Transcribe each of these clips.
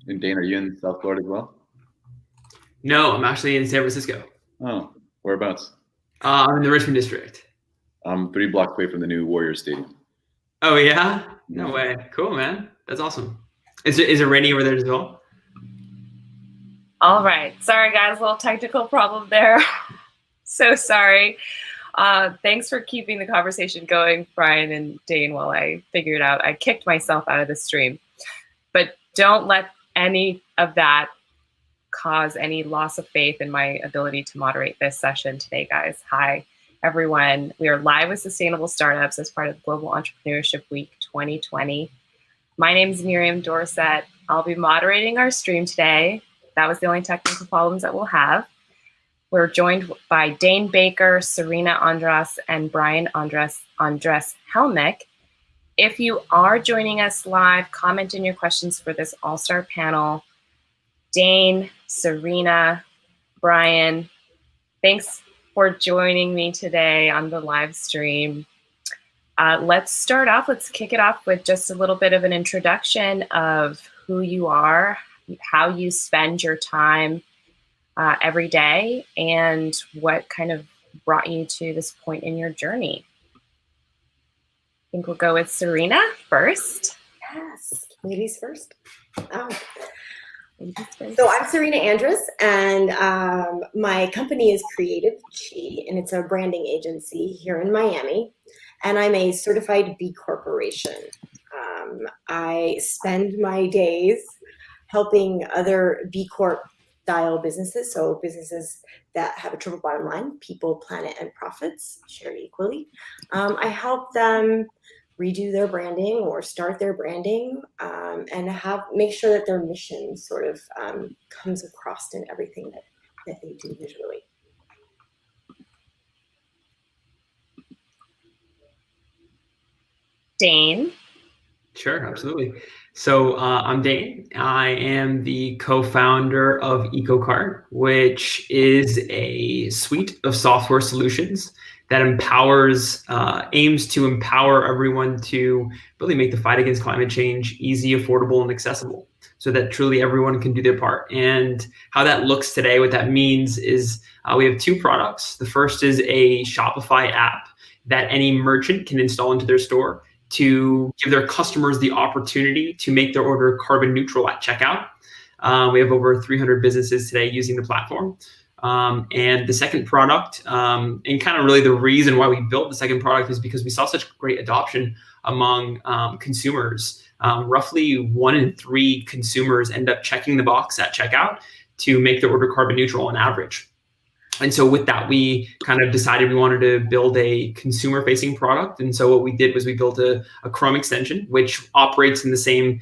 And Dane, are you in South Florida as well? No, I'm actually in San Francisco. Oh, whereabouts? I'm in the Richmond district. I'm 3 blocks away from the new Warriors Stadium. Oh yeah? No way. Cool, man. That's awesome. Is it raining over there as well? All right. Sorry, guys. A little technical problem there. So sorry. Thanks for keeping the conversation going, Brian and Dane, while I figure it out. I kicked myself out of the stream. But don't let any of that cause any loss of faith in my ability to moderate this session today, guys. Hi, everyone. We are live with Sustainable Startups as part of Global Entrepreneurship Week 2020. My name is Miriam Dorset. I'll be moderating our stream today. That was the only technical problems that we'll have. We're joined by Dane Baker, Serena Andras, and Brian Andres Helmick. If you are joining us live, comment in your questions for this all-star panel. Dane, Serena, Brian, thanks for joining me today on the live stream. Let's start off, let's kick it off with just a little bit of an introduction of who you are, how you spend your time every day, and what kind of brought you to this point in your journey. I think we'll go with Serena first. Yes, ladies first. Oh. So I'm Serena Andrus, and my company is Creative Chi, and it's a branding agency here in Miami, and I'm a certified B Corporation. I spend my days helping other B Corp style businesses, so businesses that have a triple bottom line, people, planet, and profits shared equally. I help them redo their branding or start their branding, and make sure that their mission sort of comes across in everything that they do visually. Dane. Sure, absolutely. So I'm Dane. I am the co-founder of EcoCart, which is a suite of software solutions that aims to empower everyone to really make the fight against climate change easy, affordable, and accessible, so that truly everyone can do their part. And how that looks today, what that means is we have 2 products. The first is a Shopify app that any merchant can install into their store to give their customers the opportunity to make their order carbon neutral at checkout. We have over 300 businesses today using the platform. And the second product, and kind of really the reason why we built the second product, is because we saw such great adoption among consumers. Roughly 1 in 3 consumers end up checking the box at checkout to make their order carbon neutral on average. And so with that, we kind of decided we wanted to build a consumer-facing product. And so what we did was we built a Chrome extension, which operates in the same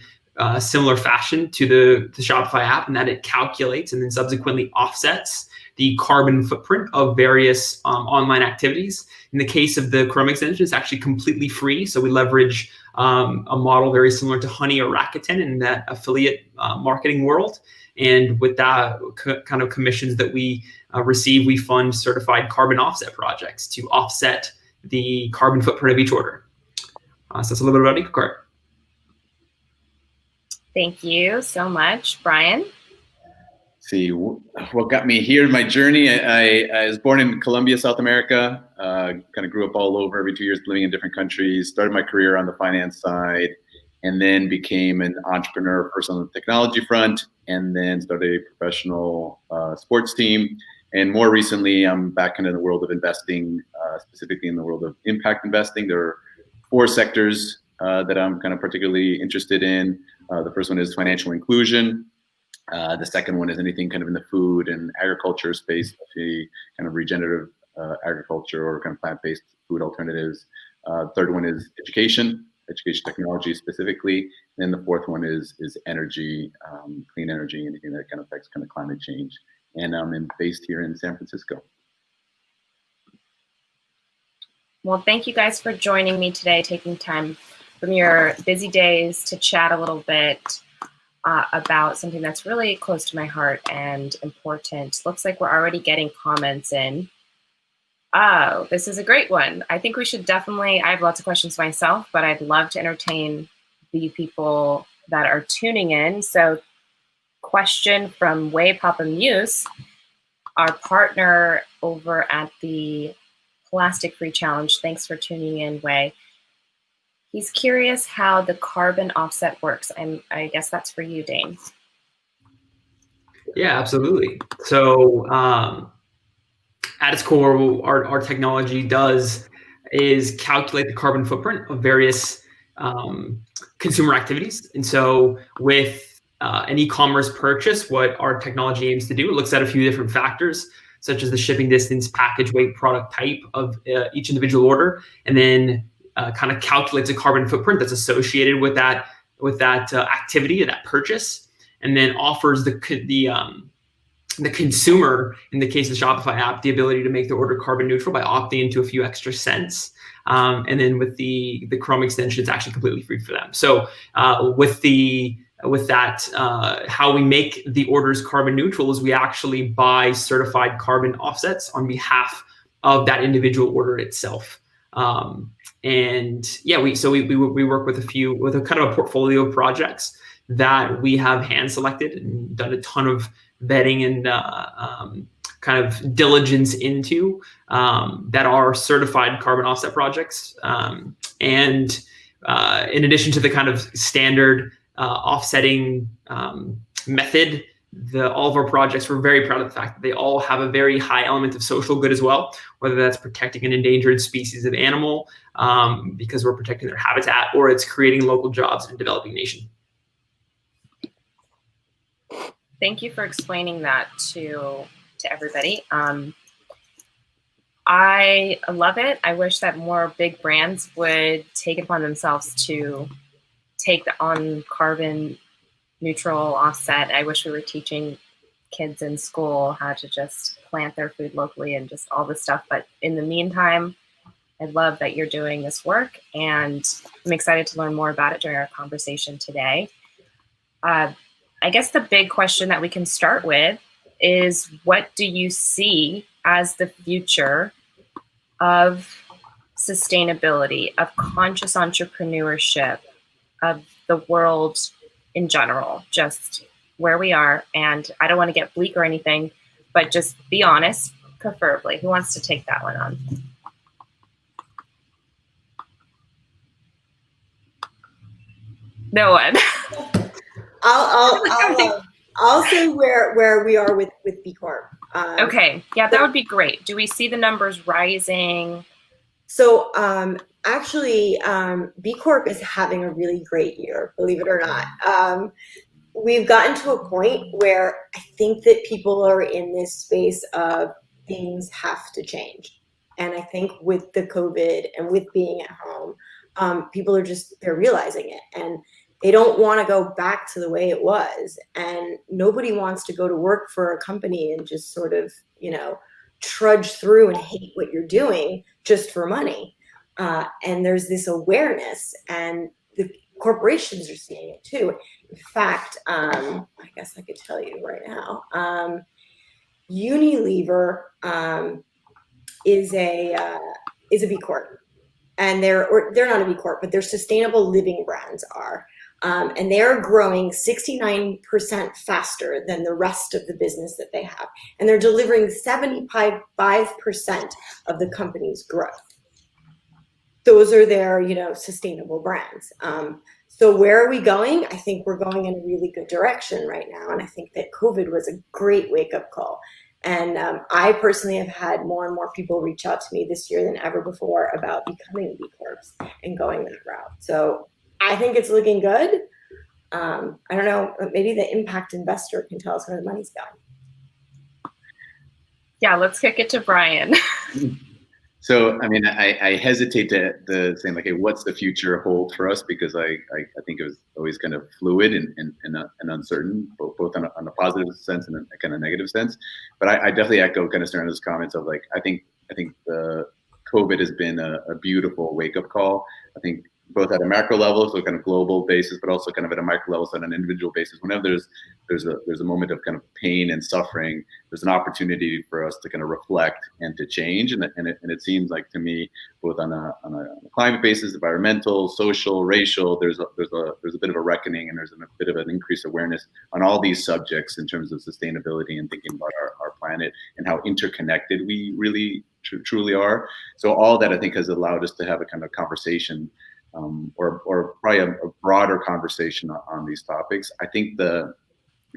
similar fashion to the Shopify app, in that it calculates and then subsequently offsets the carbon footprint of various online activities. In the case of the Chrome extension, it's actually completely free. So we leverage a model very similar to Honey or Rakuten in that affiliate marketing world. And with that kind of commissions that we receive, we fund certified carbon offset projects to offset the carbon footprint of each order. So that's a little bit about EcoCart. Thank you so much. Brian? See, what got me here in my journey, I was born in Colombia, South America, kind of grew up all over, every 2 years living in different countries, started my career on the finance side, and then became an entrepreneur first on the technology front, and then started a professional sports team. And more recently, I'm back into the world of investing, specifically in the world of impact investing. There are 4 sectors that I'm kind of particularly interested in. The first one is financial inclusion. The second one is anything kind of in the food and agriculture space, the kind of regenerative agriculture or kind of plant-based food alternatives. Third one is education technology specifically. And the fourth one is energy, clean energy, anything that kind of affects kind of climate change. And I'm based here in San Francisco. Well, thank you guys for joining me today, taking time from your busy days to chat a little bit about something that's really close to my heart and important. Looks like we're already getting comments in. Oh, this is a great one. I think we should definitely, I have lots of questions myself, but I'd love to entertain the people that are tuning in. So question from Way Papa Muse, our partner over at the Plastic Free Challenge. Thanks for tuning in, Way. He's curious how the carbon offset works. I guess that's for you, Dane. Yeah, absolutely. So at its core, our technology is calculate the carbon footprint of various consumer activities. And so with an e-commerce purchase, what our technology aims to do, it looks at a few different factors, such as the shipping distance, package weight, product type of each individual order, and then kind of calculates a carbon footprint that's associated with that activity or that purchase, and then offers the consumer, in the case of the Shopify app, the ability to make the order carbon neutral by opting into a few extra cents. And then with the Chrome extension, it's actually completely free for them. So with that, how we make the orders carbon neutral is we actually buy certified carbon offsets on behalf of that individual order itself. And yeah, we work with a kind of a portfolio of projects that we have hand selected and done a ton of vetting and kind of diligence into that are certified carbon offset projects. And in addition to the kind of standard offsetting method, all of our projects, we're very proud of the fact that they all have a very high element of social good as well, whether that's protecting an endangered species of animal because we're protecting their habitat, or it's creating local jobs in a developing nation. Thank you for explaining that to everybody. I love it. I wish that more big brands would take it upon themselves to take on carbon neutral offset. I wish we were teaching kids in school how to just plant their food locally and just all this stuff. But in the meantime, I love that you're doing this work, and I'm excited to learn more about it during our conversation today. I guess the big question that we can start with is, what do you see as the future of sustainability, of conscious entrepreneurship, of the world in general, just where we are? And I don't want to get bleak or anything, but just be honest, preferably. Who wants to take that one on? No one. I'll say where we are with B Corp. Okay, yeah, that would be great. Do we see the numbers rising? So actually, B Corp is having a really great year, believe it or not. We've gotten to a point where I think that people are in this space of things have to change. And I think with the COVID and with being at home, people are they're realizing it. And they don't want to go back to the way it was. And nobody wants to go to work for a company and just sort of, trudge through and hate what you're doing just for money. And there's this awareness, and the corporations are seeing it too. In fact, I guess I could tell you right now, Unilever is a B Corp. And they're not a B Corp, but their sustainable living brands are. And they're growing 69% faster than the rest of the business that they have. And they're delivering 75% of the company's growth. Those are their, sustainable brands. So where are we going? I think we're going in a really good direction right now. And I think that COVID was a great wake-up call. And I personally have had more and more people reach out to me this year than ever before about becoming B Corps and going that route. So I think it's looking good. I don't know, maybe the impact investor can tell us where the money's going. Yeah, let's kick it to Brian. So, I mean, I hesitate to say, like, hey, what's the future hold for us? Because I think it was always kind of fluid and uncertain, both on a positive sense and a kind of negative sense. But I definitely echo kind of Serena's comments of, like, I think the COVID has been a beautiful wake-up call. I think both at a macro level, so kind of global basis, but also kind of at a micro level, so on an individual basis. Whenever there's there's a moment of kind of pain and suffering, there's an opportunity for us to kind of reflect and to change. And it seems like to me, both on a climate basis, environmental, social, racial, there's a bit of a reckoning, and there's a bit of an increased awareness on all these subjects in terms of sustainability and thinking about our planet and how interconnected we really truly are. So all that, I think, has allowed us to have a kind of conversation, or probably a broader conversation on these topics. I think the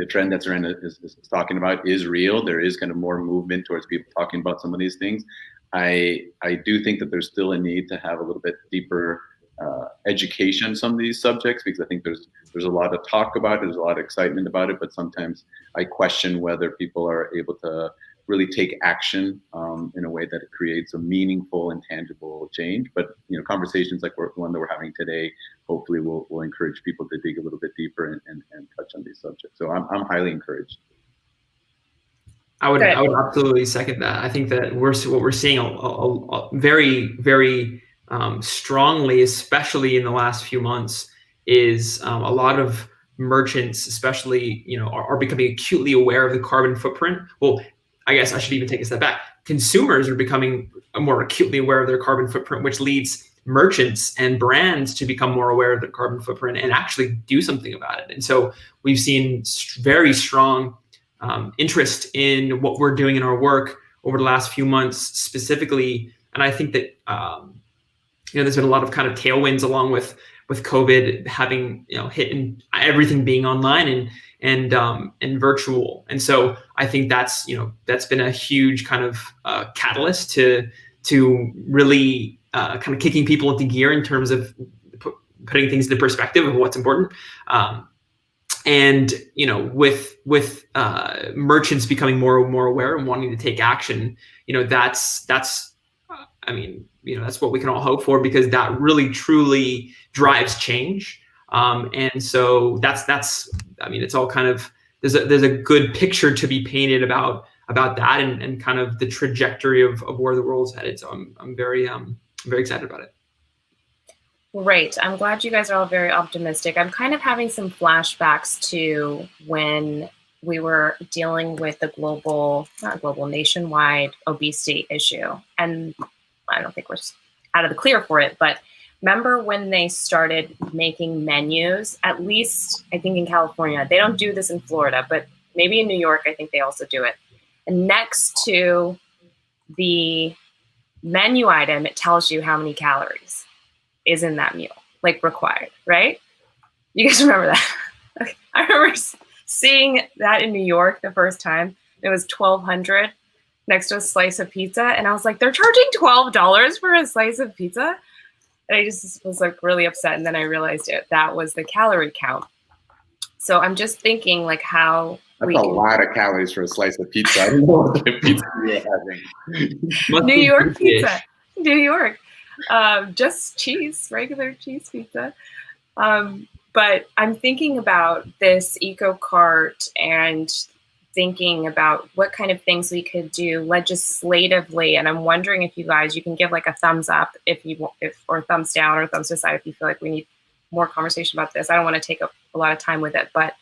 trend that Serena is talking about is real. There is kind of more movement towards people talking about some of these things. I do think that there's still a need to have a little bit deeper education on some of these subjects, because I think there's a lot of talk about it, there's a lot of excitement about it, but sometimes I question whether people are able to really take action in a way that it creates a meaningful and tangible change. But conversations like the one that we're having today, hopefully will encourage people to dig a little bit deeper and touch on these subjects. So I'm highly encouraged. I would absolutely second that. I think that what we're seeing very, very strongly, especially in the last few months, is a lot of merchants, especially, are becoming acutely aware of the carbon footprint. Well, I guess I should even take a step back. Consumers are becoming more acutely aware of their carbon footprint, which leads merchants and brands to become more aware of their carbon footprint and actually do something about it. And so we've seen very strong interest in what we're doing in our work over the last few months specifically. And I think that there's been a lot of kind of tailwinds along with COVID having hit and everything being online and virtual. And so I think that's been a huge kind of catalyst to really kind of kicking people into gear in terms of putting things into perspective of what's important. And with merchants becoming more and more aware and wanting to take action, that's what we can all hope for, because that really truly drives change. And so that's it's all kind of, there's a good picture to be painted about that and kind of the trajectory of where the world's headed. So I'm very excited about it. Great. I'm glad you guys are all very optimistic. I'm kind of having some flashbacks to when we were dealing with the nationwide obesity issue. And I don't think we're out of the clear for it, but remember when they started making menus, at least I think in California, they don't do this in Florida, but maybe in New York, I think they also do it. And next to the menu item, it tells you how many calories is in that meal, like required, right? You guys remember that? Okay. I remember seeing that in New York the first time. It was $1,200 next to a slice of pizza. And I was like, they're charging $12 for a slice of pizza? And I just was like really upset. And then I realized that was the calorie count. So I'm just thinking like how That's a lot of calories for a slice of pizza. I don't know what the pizza you're having. New York pizza. New York. Just cheese, regular cheese pizza. But I'm thinking about this eco cart and thinking about what kind of things we could do legislatively. And I'm wondering if you can give like a thumbs up or thumbs down or thumbs aside if you feel like we need more conversation about this. I don't want to take up a lot of time with it, but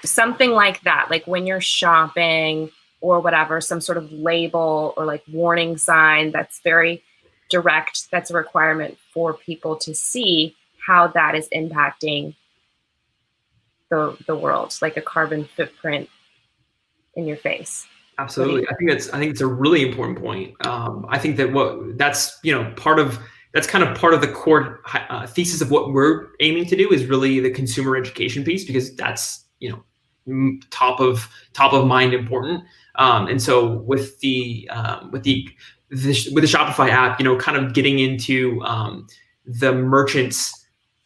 something like that, like when you're shopping or whatever, some sort of label or like warning sign that's very direct, that's a requirement for people to see how that is impacting the world, like a carbon footprint in your face. Absolutely. I think it's a really important point. I think that that's kind of part of the core thesis of what we're aiming to do is really the consumer education piece, because that's top of mind important. And so with the Shopify app, kind of getting into the merchant's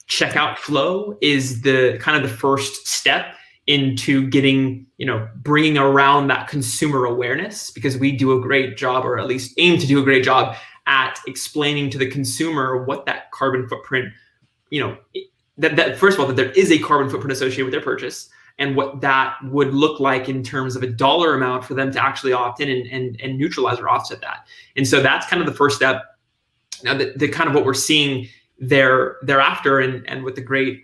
checkout flow is the kind of the first step into getting, bringing around that consumer awareness, because we do a great job, or at least aim to do a great job at explaining to the consumer what that carbon footprint, that first of all, that there is a carbon footprint associated with their purchase, and what that would look like in terms of a dollar amount for them to actually opt in and neutralize or offset that. And so that's kind of the first step. Now, the kind of what we're seeing thereafter, and with the great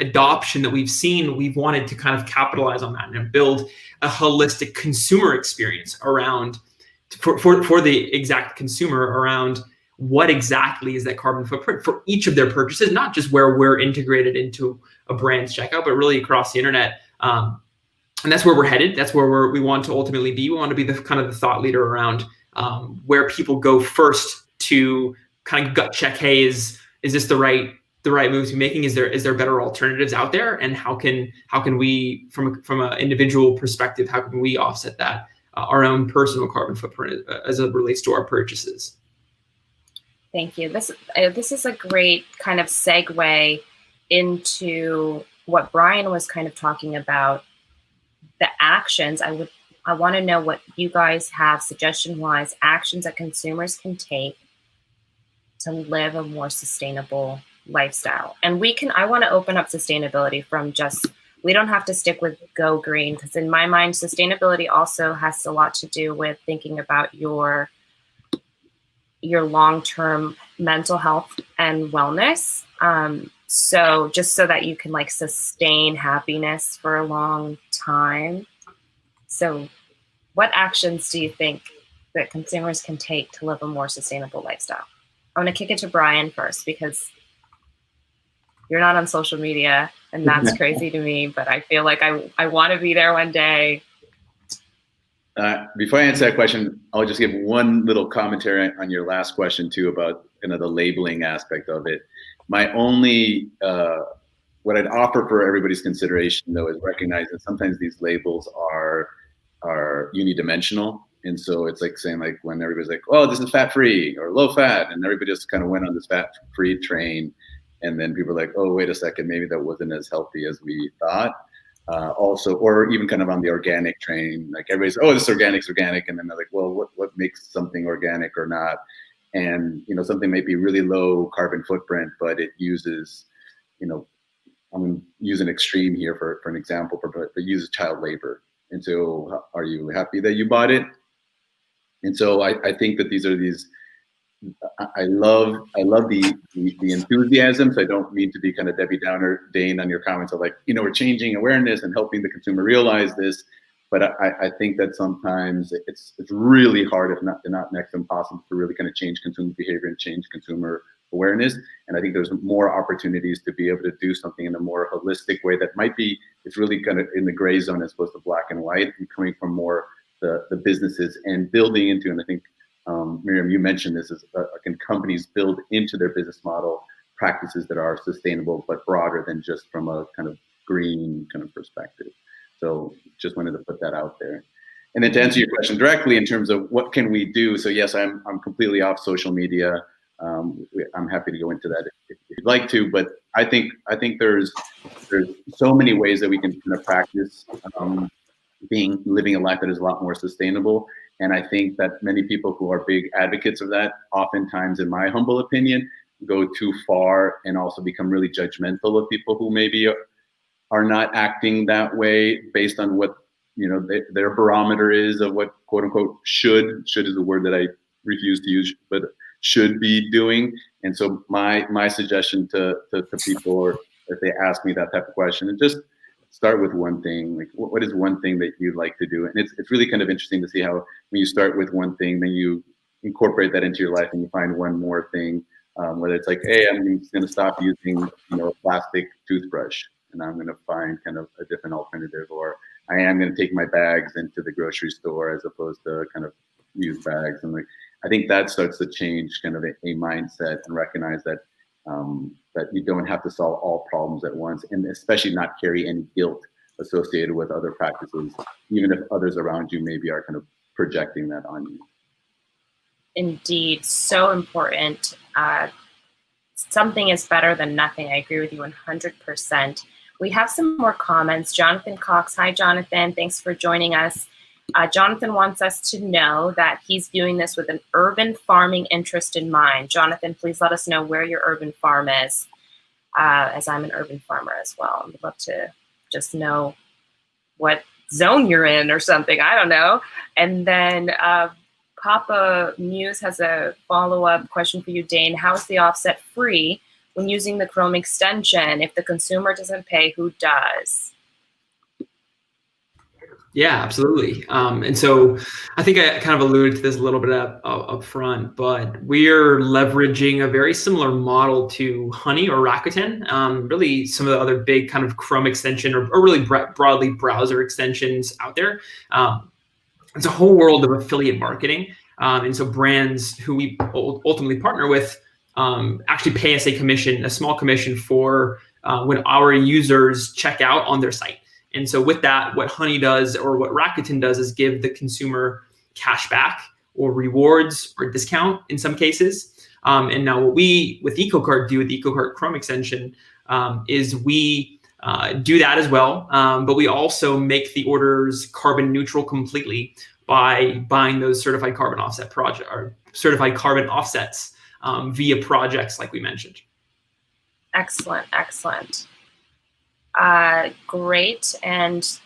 adoption that we've seen, we've wanted to kind of capitalize on that and build a holistic consumer experience around for the exact consumer around what exactly is that carbon footprint for each of their purchases, not just where we're integrated into a brand's checkout, but really across the internet. And that's where we're headed. That's where we want to ultimately be. We want to be the kind of the thought leader around where people go first to kind of gut check, hey, is this the right move to be making? Is there better alternatives out there? And how can we, from an individual perspective, how can we offset that our own personal carbon footprint as it relates to our purchases? Thank you. This is a great kind of segue into what Brian was kind of talking about, the actions. I want to know what you guys have suggestion-wise, actions that consumers can take to live a more sustainable lifestyle. And I want to open up sustainability from just, we don't have to stick with go green, because in my mind, sustainability also has a lot to do with thinking about your long-term mental health and wellness. So just so that you can like sustain happiness for a long time. So what actions do you think that consumers can take to live a more sustainable lifestyle? I'm going to kick it to Brian first, because you're not on social media and that's crazy to me, but I feel like I want to be there one day. Before I answer that question, I'll just give one little commentary on your last question too, about kind of the labeling aspect of it. My only, what I'd offer for everybody's consideration though, is recognize that sometimes these labels are unidimensional. And so it's like saying, like, when everybody's like, oh, this is fat free or low fat, and everybody just kind of went on this fat free train. And then people are like, oh, wait a second, maybe that wasn't as healthy as we thought. Also, or even kind of on the organic train, like everybody's, oh, this organic's organic. And then they're like, well, what makes something organic or not? And, you know, something might be really low carbon footprint, but it uses, you know, I'm going to use an extreme here for an example, but it uses child labor. And so are you happy that you bought it? And so I think that these are I love the enthusiasm. So I don't mean to be kind of Debbie Downer, Dane, on your comments of like, you know, we're changing awareness and helping the consumer realize this. But I think that sometimes it's really hard, if not next to impossible, to really kind of change consumer behavior and change consumer awareness. And I think there's more opportunities to be able to do something in a more holistic way that might be, it's really kind of in the gray zone as opposed to black and white, and coming from more the businesses and building into, and I think Miriam, you mentioned this, is can companies build into their business model practices that are sustainable but broader than just from a kind of green kind of perspective. So just wanted to put that out there. And then to answer your question directly in terms of what can we do, so yes, I'm completely off social media. I'm happy to go into that if you'd like to, but I think there's so many ways that we can kind of practice living a life that is a lot more sustainable. And I think that many people who are big advocates of that, oftentimes, in my humble opinion, go too far and also become really judgmental of people who maybe are not acting that way based on what, you know, their barometer is of what quote unquote should is a word that I refuse to use, but should be doing. And so my suggestion to people, or if they ask me that type of question, and just start with one thing. Like, what is one thing that you'd like to do? And it's really kind of interesting to see how when you start with one thing, then you incorporate that into your life and you find one more thing, whether it's like, hey, I'm just going to stop using, you know, a plastic toothbrush, and I'm going to find kind of a different alternative, or I am going to take my bags into the grocery store as opposed to kind of use bags. And like, I think that starts to change kind of a mindset and recognize that that you don't have to solve all problems at once, and especially not carry any guilt associated with other practices, even if others around you maybe are kind of projecting that on you. Indeed, so important. Something is better than nothing. I agree with you 100%. We have some more comments. Jonathan Cox. Hi, Jonathan. Thanks for joining us. Jonathan wants us to know that he's doing this with an urban farming interest in mind. Jonathan, please let us know where your urban farm is, as I'm an urban farmer as well. I'd love to just know what zone you're in or something. I don't know. And then Papa Muse has a follow-up question for you, Dane. How is the offset free when using the Chrome extension, if the consumer doesn't pay, who does? Yeah, absolutely. And so I think I kind of alluded to this a little bit up front, but we're leveraging a very similar model to Honey or Rakuten, really some of the other big kind of Chrome extension or really broadly browser extensions out there. It's a whole world of affiliate marketing. And so brands who we ultimately partner with actually pay us a small commission for when our users check out on their site. And so with that, what Honey does or what Rakuten does is give the consumer cash back or rewards or discount in some cases. And now what we with EcoCart do with the EcoCart Chrome extension is we do that as well. But we also make the orders carbon neutral completely by buying those certified carbon offset project or certified carbon offsets via projects like we mentioned. Excellent, excellent. Great. And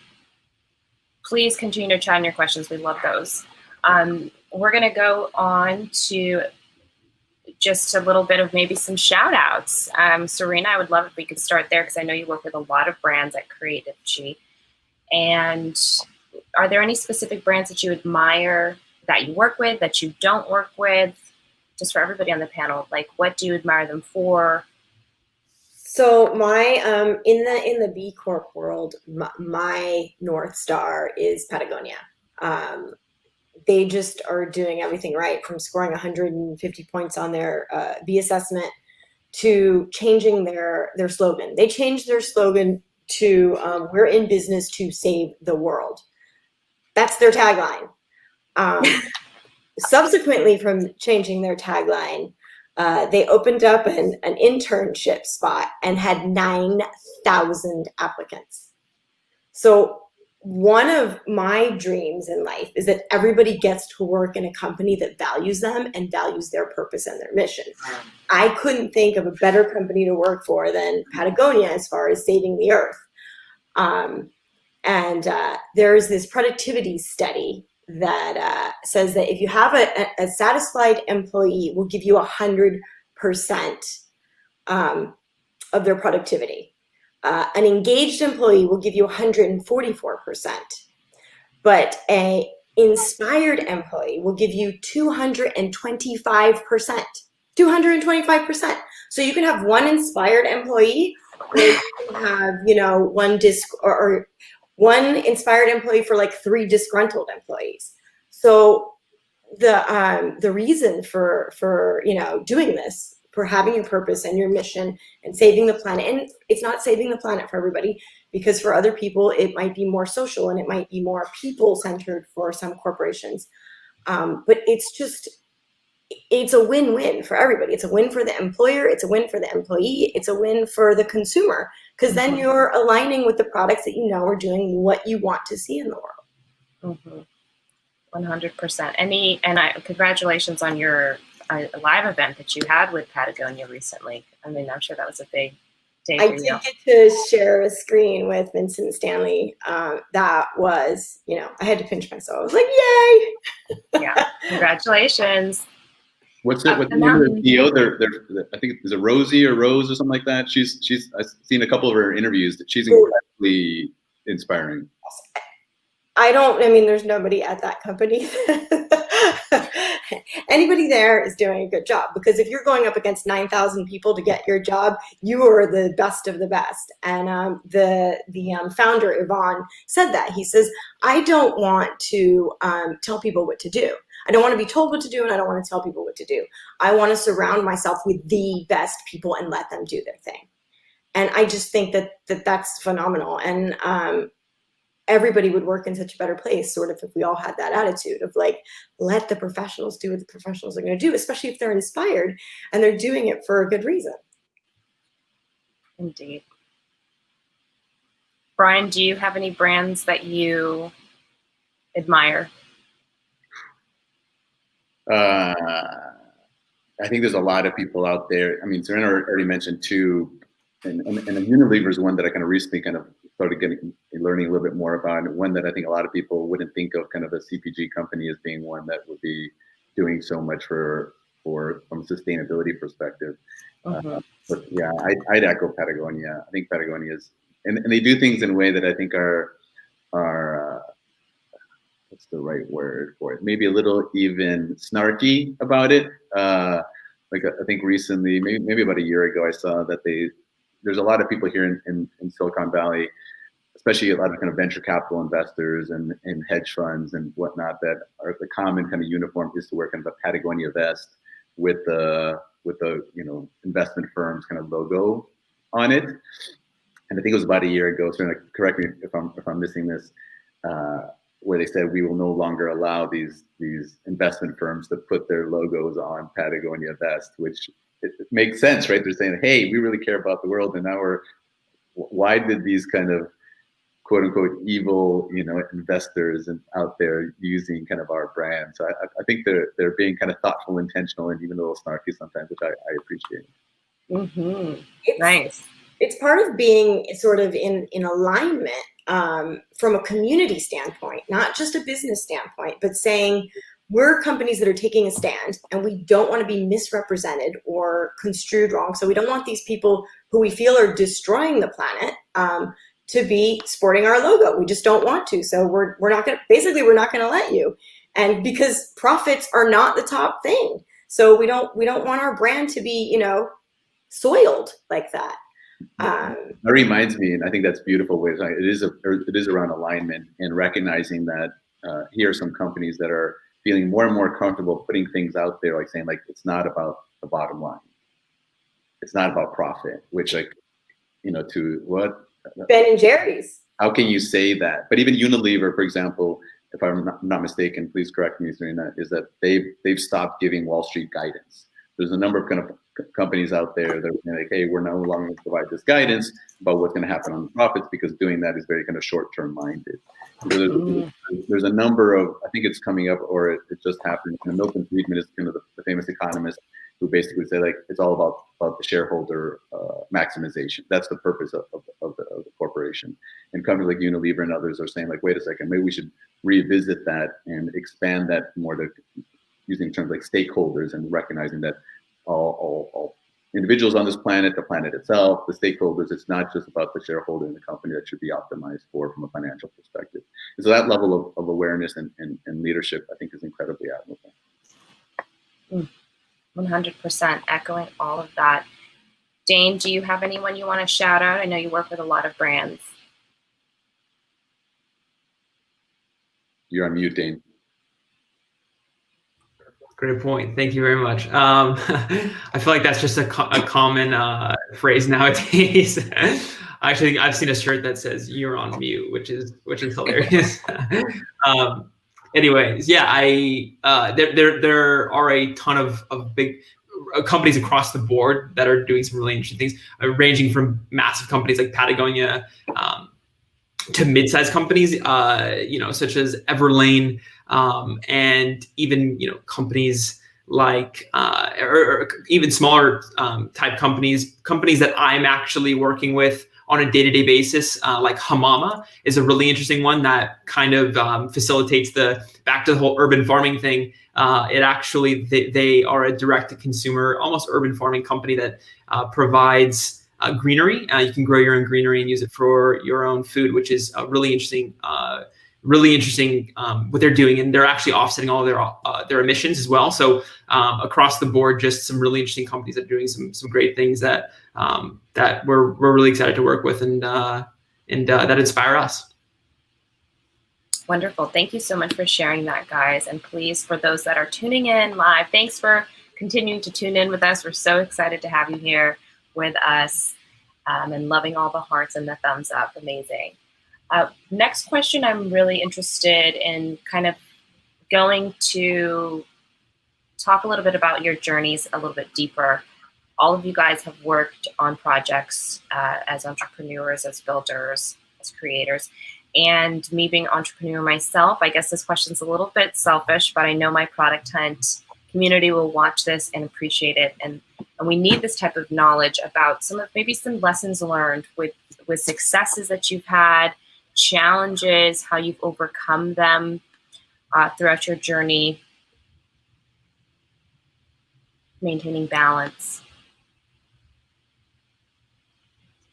please continue to chat in your questions. We love those. We're going to go on to just a little bit of maybe some shout outs. Serena, I would love if we could start there because I know you work with a lot of brands at Creative Chi. And are there any specific brands that you admire that you work with, that you don't work with? Just for everybody on the panel, like what do you admire them for? So my in the B Corp world, my North Star is Patagonia. They just are doing everything right, from scoring 150 points on their B assessment to changing their slogan. They changed their slogan to "We're in business to save the world." That's their tagline. Subsequently, from changing their tagline, they opened up an internship spot and had 9,000 applicants. So one of my dreams in life is that everybody gets to work in a company that values them and values their purpose and their mission. I couldn't think of a better company to work for than Patagonia as far as saving the earth. There's this productivity study that says that if you have a satisfied employee, will give you 100% of their productivity. An engaged employee will give you 144%, but an inspired employee will give you 225%. 225%. So you can have one inspired employee, or you can have, one inspired employee for like 3 disgruntled employees. So the reason for doing this, for having your purpose and your mission and saving the planet, and it's not saving the planet for everybody, because for other people it might be more social and it might be more people centered for some corporations, but it's a win-win for everybody. It's a win for the employer, it's a win for the employee, it's a win for the consumer, because then you're aligning with the products that you know are doing what you want to see in the world. 100%. Congratulations on your live event that you had with Patagonia recently. I mean, I'm sure that was a big day for you. I did get to share a screen with Vincent Stanley. That was, I had to pinch myself. I was like, yay! Yeah, congratulations. What's the name of the CEO? I think it's a Rosie or Rose or something like that. I've seen a couple of her interviews that she's incredibly inspiring. There's nobody at that company. Anybody there is doing a good job, because if you're going up against 9,000 people to get your job, you are the best of the best. And the founder, Yvonne, said that. He says, I don't want to tell people what to do. I don't want to be told what to do, and I don't want to tell people what to do. I want to surround myself with the best people and let them do their thing. And I just think that's phenomenal. And everybody would work in such a better place, sort of, if we all had that attitude of like, let the professionals do what the professionals are going to do, especially if they're inspired and they're doing it for a good reason. Indeed. Brian, do you have any brands that you admire? I think there's a lot of people out there. I mean, Serena already mentioned 2, and Unilever is one that I kind of recently started learning a little bit more about, and one that I think a lot of people wouldn't think of kind of a CPG company as being one that would be doing so much from a sustainability perspective. But yeah, I'd echo Patagonia. I think Patagonia is, and they do things in a way that I think are what's the right word for it? Maybe a little even snarky about it. Like I think recently, maybe about a year ago, I saw that there's a lot of people here in Silicon Valley, especially a lot of kind of venture capital investors and hedge funds and whatnot, that are the common kind of uniform is to wear kind of a Patagonia vest with the investment firm's kind of logo on it. And I think it was about a year ago. So correct me if I'm missing this. Where they said we will no longer allow these investment firms to put their logos on Patagonia vest, which it makes sense, right? They're saying, hey, we really care about the world, and now why did these kind of quote unquote evil, investors and out there using kind of our brand? So I think they're being kind of thoughtful, intentional, and even a little snarky sometimes, which I appreciate. Nice. It's part of being sort of in alignment from a community standpoint, not just a business standpoint, but saying we're companies that are taking a stand and we don't want to be misrepresented or construed wrong. So we don't want these people who we feel are destroying the planet to be sporting our logo. We just don't want to. So we're not going to let you. And because profits are not the top thing. So we don't want our brand to be, soiled like that. That reminds me, and I think that's beautiful. It is around alignment and recognizing that here are some companies that are feeling more and more comfortable putting things out there, like saying, like, it's not about the bottom line, it's not about profit. Which, to what Ben and Jerry's. How can you say that? But even Unilever, for example, if I'm not mistaken, please correct me, Serena, is that they've stopped giving Wall Street guidance. There's a number of kind of companies out there that are like, hey, we're no longer going to provide this guidance about what's going to happen on the profits, because doing that is very kind of short-term minded. So there's a number of, I think it's coming up, or it just happened. Milton Friedman is kind of the famous economist who basically said, like, it's all about the shareholder maximization. That's the purpose of the corporation. And companies like Unilever and others are saying, like, wait a second, maybe we should revisit that and expand that more to using terms like stakeholders and recognizing that all individuals on this planet, the planet itself, the stakeholders, it's not just about the shareholder in the company that should be optimized from a financial perspective. And so that level of awareness and leadership, I think, is incredibly admirable. 100% echoing all of that. Dane, do you have anyone you want to shout out? I know you work with a lot of brands. You're on mute, Dane. Great point. Thank you very much. I feel like that's just a common phrase nowadays. Actually, I've seen a shirt that says "You're on mute," which is hilarious. Anyways, yeah, there are a ton of big companies across the board that are doing some really interesting things, ranging from massive companies like Patagonia to mid-sized companies, such as Everlane, and even companies like or even smaller type companies that I'm actually working with on a day-to-day basis, like Hamama is a really interesting one that kind of facilitates back to the whole urban farming thing. It actually, they are a direct-to-consumer, almost urban farming company that provides greenery. You can grow your own greenery and use it for your own food, which is really interesting. What they're doing, and they're actually offsetting all of their emissions as well. So across the board, just some really interesting companies that are doing some great things that we're really excited to work with and that inspire us. Wonderful. Thank you so much for sharing that, guys. And please, for those that are tuning in live, thanks for continuing to tune in with us. We're so excited to have you here with us, and loving all the hearts and the thumbs up. Amazing. Next question, I'm really interested in kind of going to talk a little bit about your journeys a little bit deeper. All of you guys have worked on projects as entrepreneurs, as builders, as creators. And me being an entrepreneur myself, I guess this question's a little bit selfish, but I know my Product Hunt community will watch this and appreciate it. And we need this type of knowledge about some lessons learned with successes that you've had, challenges, how you've overcome them throughout your journey, maintaining balance.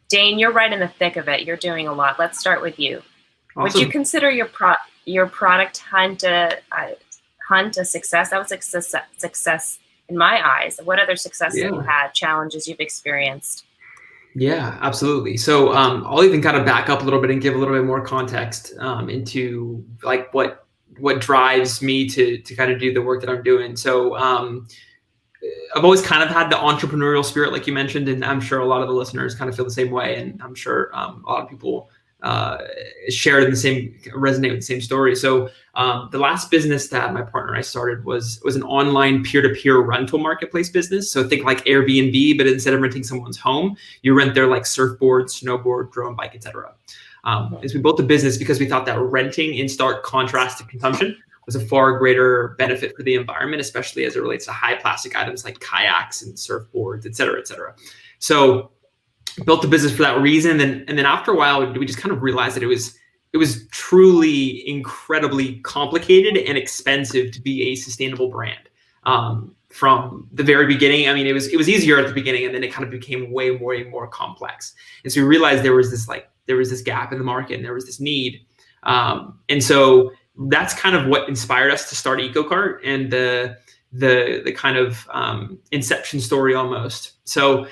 Dane, you're right in the thick of it. You're doing a lot. Let's start with you. Awesome. Would you consider your product hunt a success? That was a success in my eyes. What other successes have you had, challenges you've experienced? Yeah, absolutely. So I'll even kind of back up a little bit and give a little bit more context into like what drives me to kind of do the work that I'm doing. So I've always kind of had the entrepreneurial spirit, like you mentioned, and I'm sure a lot of the listeners kind of feel the same way. And I'm sure a lot of people resonate with the same story. So the last business that my partner and I started was an online peer-to-peer rental marketplace business. So think like Airbnb, but instead of renting someone's home, you rent their like surfboard, snowboard, drone bike, etc. As we built the business because we thought that renting, in stark contrast to consumption, was a far greater benefit for the environment, especially as it relates to high plastic items like kayaks and surfboards, et cetera, et cetera. So built the business for that reason. And then after a while, we just kind of realized that it was truly incredibly complicated and expensive to be a sustainable brand. From the very beginning, I mean, it was easier at the beginning, and then it kind of became way more complex. And so we realized there was this gap in the market, and there was this need. And so that's kind of what inspired us to start EcoCart and the kind of inception story almost. So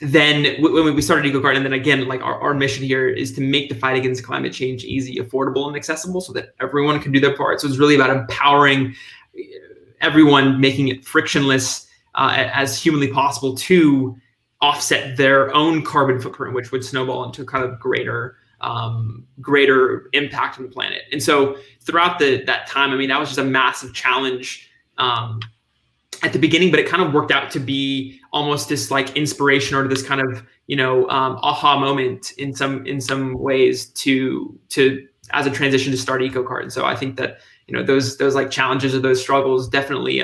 then when we started EcoCart, and then again, like our mission here is to make the fight against climate change easy, affordable, and accessible so that everyone can do their part. So it's really about empowering everyone, making it frictionless as humanly possible to offset their own carbon footprint, which would snowball into kind of greater impact on the planet. And so throughout that time, I mean, that was just a massive challenge at the beginning, but it kind of worked out to be almost this like inspiration or this kind of, aha moment in some ways to as a transition to start EcoCart. And so I think that, those like challenges or those struggles definitely,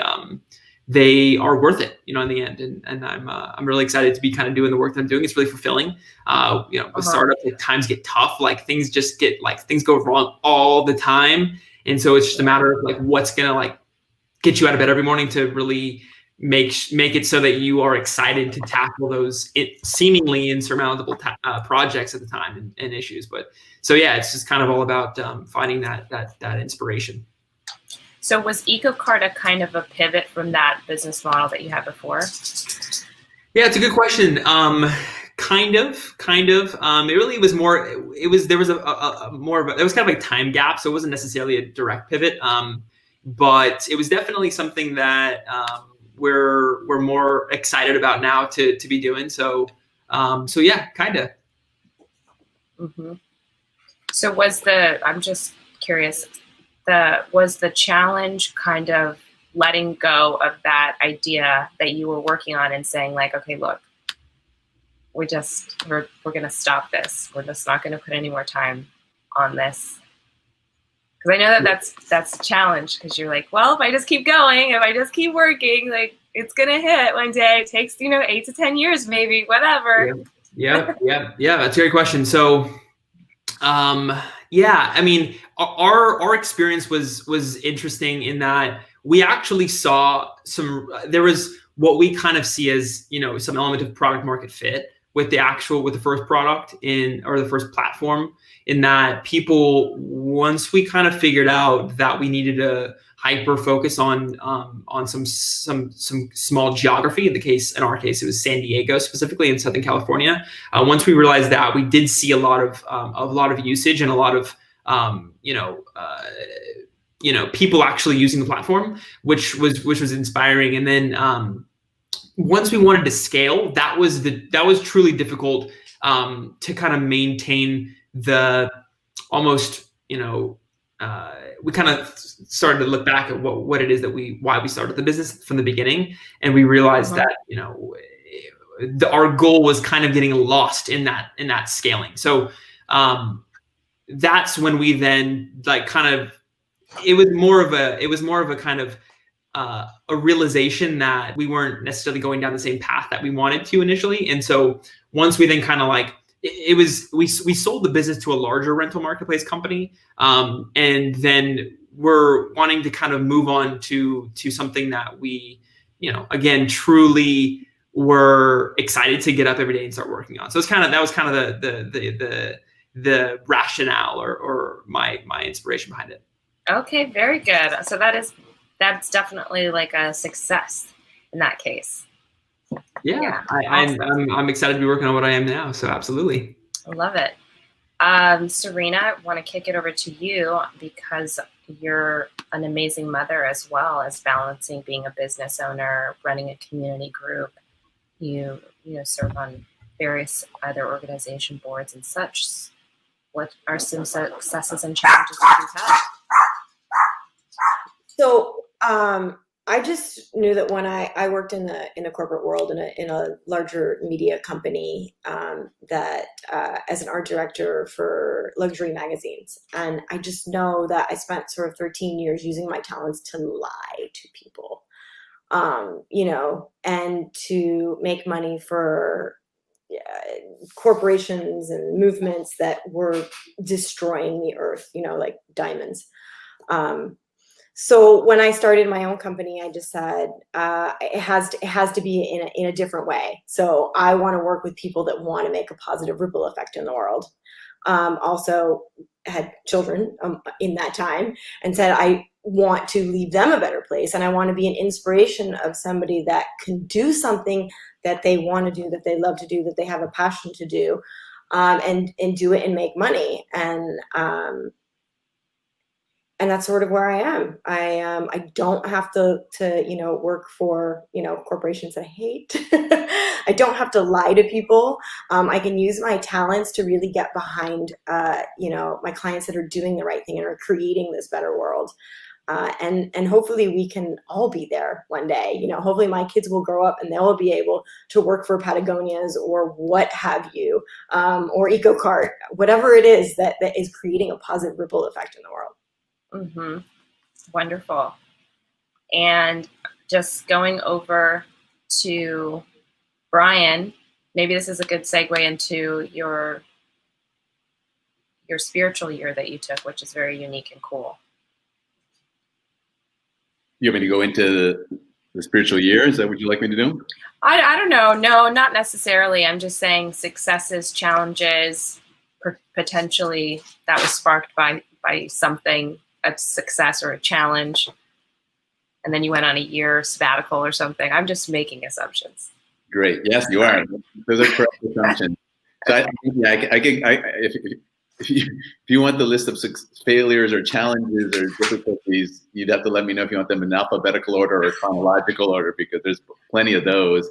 they are worth it, in the end. And I'm really excited to be kind of doing the work that I'm doing. It's really fulfilling. With startups, like, times get tough, like things go wrong all the time. And so it's just a matter of like, what's going to like get you out of bed every morning to really make it so that you are excited to tackle those seemingly insurmountable projects at the time and issues. But so, yeah, it's just kind of all about finding that inspiration. So was EcoCart a kind of a pivot from that business model that you had before? Yeah, it's a good question. Kind of. It really was more. There was it was kind of like a time gap, so it wasn't necessarily a direct pivot. But it was definitely something that we're more excited about now to be doing. So yeah, kind of. Mm-hmm. So I'm just curious. Was the challenge kind of letting go of that idea that you were working on and saying like, okay, look, we're going to stop this. We're just not going to put any more time on this. Because I know that's a challenge, because you're like, well, if I just keep going, if I just keep working, like it's going to hit one day. It takes, 8 to 10 years, maybe, whatever. Yeah. That's a great question. So, yeah, I mean, our experience was interesting in that we actually saw there was what we kind of see as, some element of product market fit with the first product or the first platform, in that people, once we kind of figured out that we needed to hyper focus on some small geography. In our case, it was San Diego, specifically in Southern California. Once we realized that, we did see a lot of usage and a lot of people actually using the platform, which was inspiring. And then once we wanted to scale, that was truly difficult to kind of maintain the almost, we kind of started to look back at what it is why we started the business from the beginning. And we realized that, our goal was kind of getting lost in that scaling. So that's when we then like kind of, it was more of a kind of a realization that we weren't necessarily going down the same path that we wanted to initially. And so once we then kind of like, we sold the business to a larger rental marketplace company, and then we're wanting to kind of move on to something that we, again, truly were excited to get up every day and start working on. So it's that was kind of the rationale or my inspiration behind it. Okay, very good. So that's definitely like a success in that case. Yeah, awesome. I'm excited to be working on what I am now. So absolutely. I love it. Serena, I want to kick it over to you because you're an amazing mother as well as balancing being a business owner, running a community group. You serve on various other organization boards and such. What are some successes and challenges that you've had? So I just knew that when I worked in a corporate world in a larger media company, that as an art director for luxury magazines, and I just know that I spent sort of 13 years using my talents to lie to people, and to make money for corporations and movements that were destroying the earth, like diamonds. So when I started my own company, I just said it has to be in a different way. So I want to work with people that want to make a positive ripple effect in the world. Also had children in that time, and said I want to leave them a better place, and I want to be an inspiration of somebody that can do something that they want to do, that they love to do, that they have a passion to do, and do it and make money. And that's sort of where I am. I don't have to work for corporations I hate. I don't have to lie to people. I can use my talents to really get behind my clients that are doing the right thing and are creating this better world. And hopefully we can all be there one day. Hopefully my kids will grow up and they'll be able to work for Patagonia's or what have you, or EcoCart, whatever it is that is creating a positive ripple effect in the world. Mm-hmm. Wonderful. And just going over to Brian, maybe this is a good segue into your spiritual year that you took, which is very unique and cool. You want me to go into the spiritual year? Is that what you'd like me to do? I don't know. No, not necessarily. I'm just saying successes, challenges, potentially that was sparked by something, a success or a challenge, and then you went on a year sabbatical or something. I'm just making assumptions. Great. Yes, you are. Those are correct assumptions. So if you want the list of failures or challenges or difficulties, you'd have to let me know if you want them in alphabetical order or chronological order, because there's plenty of those.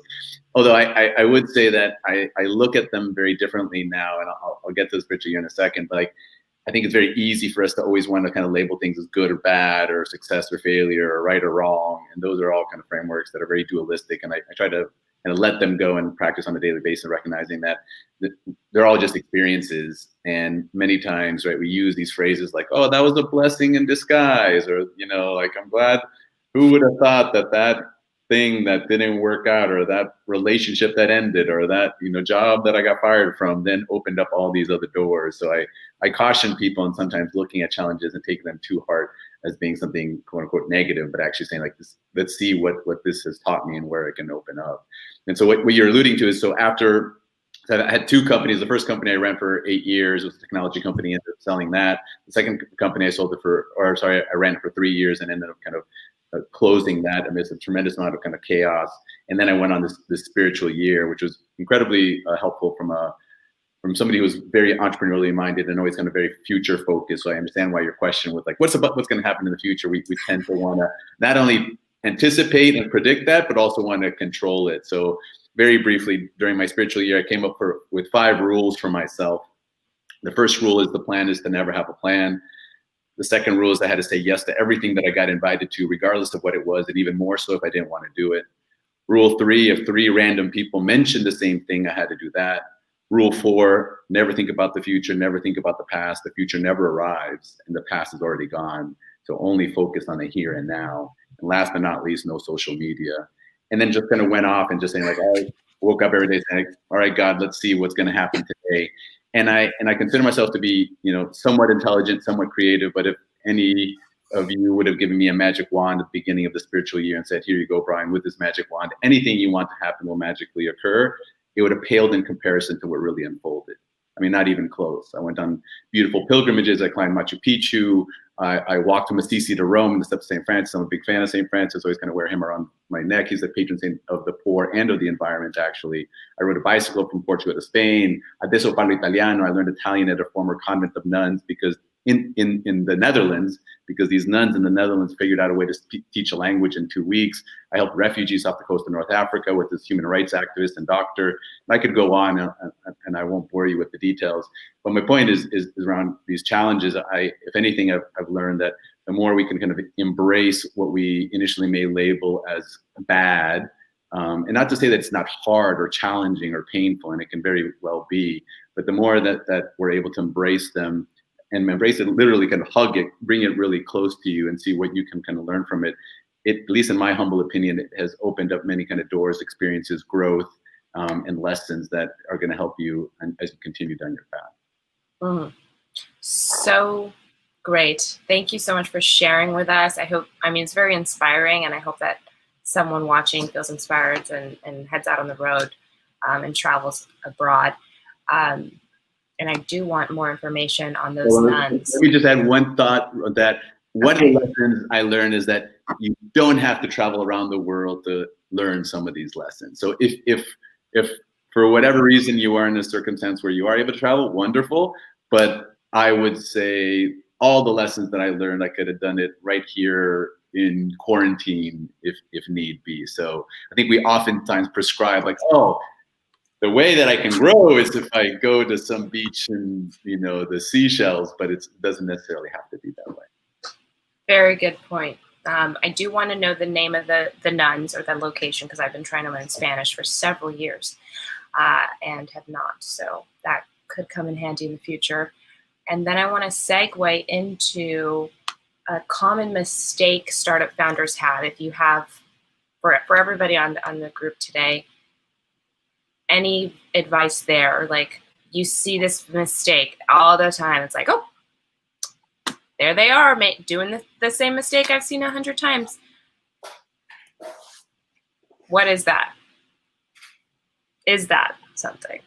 Although I would say that I look at them very differently now, and I'll get to the spiritual year in a second, but I think it's very easy for us to always want to kind of label things as good or bad, or success or failure, or right or wrong. And those are all kind of frameworks that are very dualistic. And I try to kind of let them go and practice on a daily basis, recognizing that they're all just experiences. And many times, right, we use these phrases like, oh, that was a blessing in disguise, or, like, I'm glad, who would have thought that thing that didn't work out, or that relationship that ended, or that job that I got fired from, then opened up all these other doors. So I caution people on sometimes looking at challenges and taking them too hard as being something quote unquote negative, but actually saying like, this, let's see what this has taught me and where it can open up. And so what you're alluding to is, so after I had two companies. The first company I ran for 8 years was a technology company, ended up selling that. The second company I ran it for 3 years and ended up kind of closing that amidst a tremendous amount of kind of chaos. And then I went on this spiritual year, which was incredibly helpful from somebody who was very entrepreneurially minded and always kind of very future focused. So I understand why your question was like, what's going to happen in the future? We tend to want to not only anticipate and predict that, but also want to control it. So very briefly, during my spiritual year, I came up with 5 rules for myself. The first rule is the plan is to never have a plan. The second rule is I had to say yes to everything that I got invited to, regardless of what it was, and even more so if I didn't want to do it. Rule 3, if 3 random people mentioned the same thing, I had to do that. Rule 4, never think about the future, never think about the past. The future never arrives and the past is already gone. So only focus on the here and now. And last but not least, no social media. And then just kind of went off and just saying like, I woke up every day saying, all right, God, let's see what's going to happen today. And I consider myself to be, somewhat intelligent, somewhat creative, but if any of you would have given me a magic wand at the beginning of the spiritual year and said, here you go, Brian, with this magic wand, anything you want to happen will magically occur, it would have paled in comparison to what really unfolded. I mean, not even close. I went on beautiful pilgrimages. I climbed Machu Picchu. I walked from Assisi to Rome and the steps of St. Francis. I'm a big fan of St. Francis. Always kind of wear him around my neck. He's the patron saint of the poor and of the environment, actually. I rode a bicycle from Portugal to Spain. Adesso parlo italiano. I learned Italian at a former convent of nuns because in the Netherlands, because these nuns in the Netherlands figured out a way to teach a language in 2 weeks. I helped refugees off the coast of North Africa with this human rights activist and doctor. And I could go on, and I won't bore you with the details. But my point is around these challenges. If anything, I've learned that the more we can kind of embrace what we initially may label as bad, and not to say that it's not hard or challenging or painful, and it can very well be, but the more that we're able to embrace them, and embrace it, literally kind of hug it, bring it really close to you and see what you can kind of learn from it. At least in my humble opinion, it has opened up many kind of doors, experiences, growth, and lessons that are going to help you as you continue down your path. Mm. So great. Thank you so much for sharing with us. It's very inspiring, and I hope that someone watching feels inspired and heads out on the road and travels abroad. And I do want more information on those nuns. Let me just add one thought that one of the lessons I learned is that you don't have to travel around the world to learn some of these lessons. So if for whatever reason you are in a circumstance where you are able to travel, wonderful. But I would say all the lessons that I learned, I could have done it right here in quarantine if need be. So I think we oftentimes prescribe like, oh, the way that I can grow is if I go to some beach and, the seashells, but it doesn't necessarily have to be that way. Very good point. I do want to know the name of the nuns or the location, because I've been trying to learn Spanish for several years and have not. So that could come in handy in the future. And then I want to segue into a common mistake startup founders have. If you have, for everybody on the group today, any advice there? Or like, you see this mistake all the time. It's like, oh, there they are, doing the same mistake I've seen 100 times. What is that? Is that something?